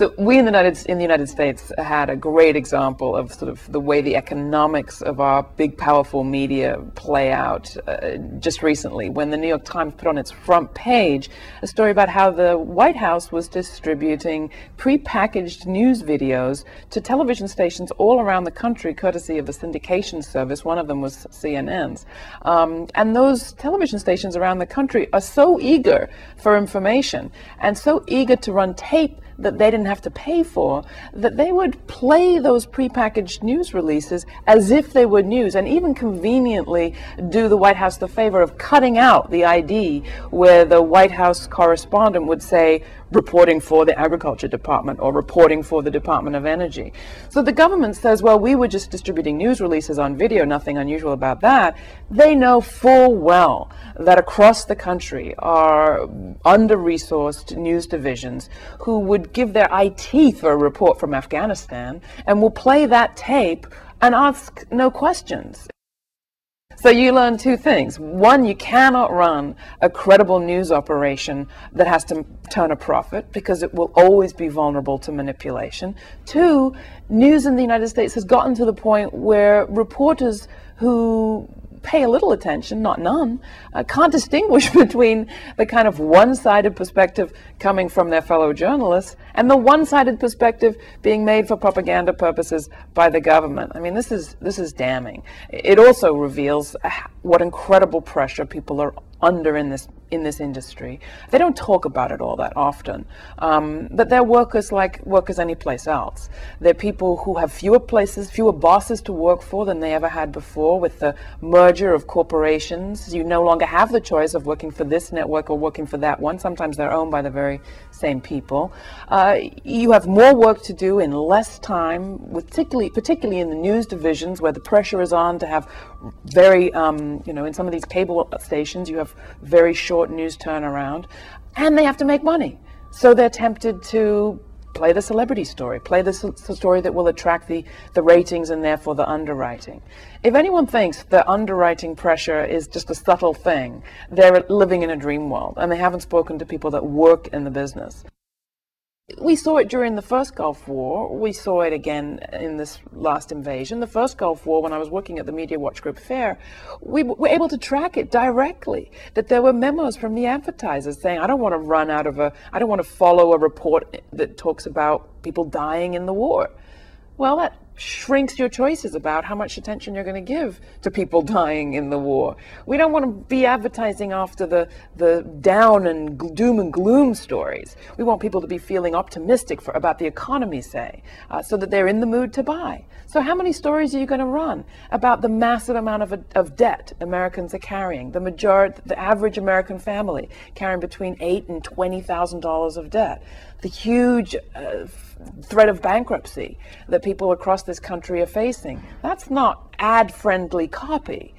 So we in the United States had a great example of sort of the way the economics of our big, powerful media play out just recently, when the New York Times put on its front page a story about how the White House was distributing prepackaged news videos to television stations all around the country, courtesy of a syndication service. One of them was CNN's. And those television stations around the country are so eager for information and so eager to run tape that they didn't have to pay for, that they would play those prepackaged news releases as if they were news, and even conveniently do the White House the favor of cutting out the ID where the White House correspondent would say, reporting for the Agriculture Department or reporting for the Department of Energy. So the government says, well, we were just distributing news releases on video, nothing unusual about that. They know full well that across the country are under-resourced news divisions who would give their eye teeth for a report from Afghanistan and will play that tape and ask no questions. So you learn two things. One, you cannot run a credible news operation that has to turn a profit, because it will always be vulnerable to manipulation. Two, news in the United States has gotten to the point where reporters who pay a little attention, not none, can't distinguish between the kind of one-sided perspective coming from their fellow journalists and the one-sided perspective being made for propaganda purposes by the government. I mean, this is damning. It also reveals what incredible pressure people are under in this industry. They don't talk about it all that often, but they're workers like workers anyplace else. They're people who have fewer bosses to work for than they ever had before. With the merger of corporations, you no longer have the choice of working for this network or working for that one. Sometimes they're owned by the very same people. You have more work to do in less time, particularly in the news divisions, where the pressure is on to have very, in some of these cable stations, you have very short news turnaround, and they have to make money. So they're tempted to play the celebrity story, play the story that will attract the ratings and therefore the underwriting. If anyone thinks the underwriting pressure is just a subtle thing, they're living in a dream world, and they haven't spoken to people that work in the business. We saw it during the first Gulf War. We saw it again in this last invasion. The first Gulf War, when I was working at the Media Watch Group Fair, we were able to track it directly, that there were memos from the advertisers saying, I don't want to follow a report that talks about people dying in the war. Well, that shrinks your choices about how much attention you're going to give to people dying in the war. We don't want to be advertising after the down and doom and gloom stories. We want people to be feeling optimistic about the economy, say, so that they're in the mood to buy. So how many stories are you going to run about the massive amount of debt Americans are carrying? The average American family carrying between $8,000 and $20,000 of debt. The huge threat of bankruptcy that people across this country are facing. That's not ad-friendly copy.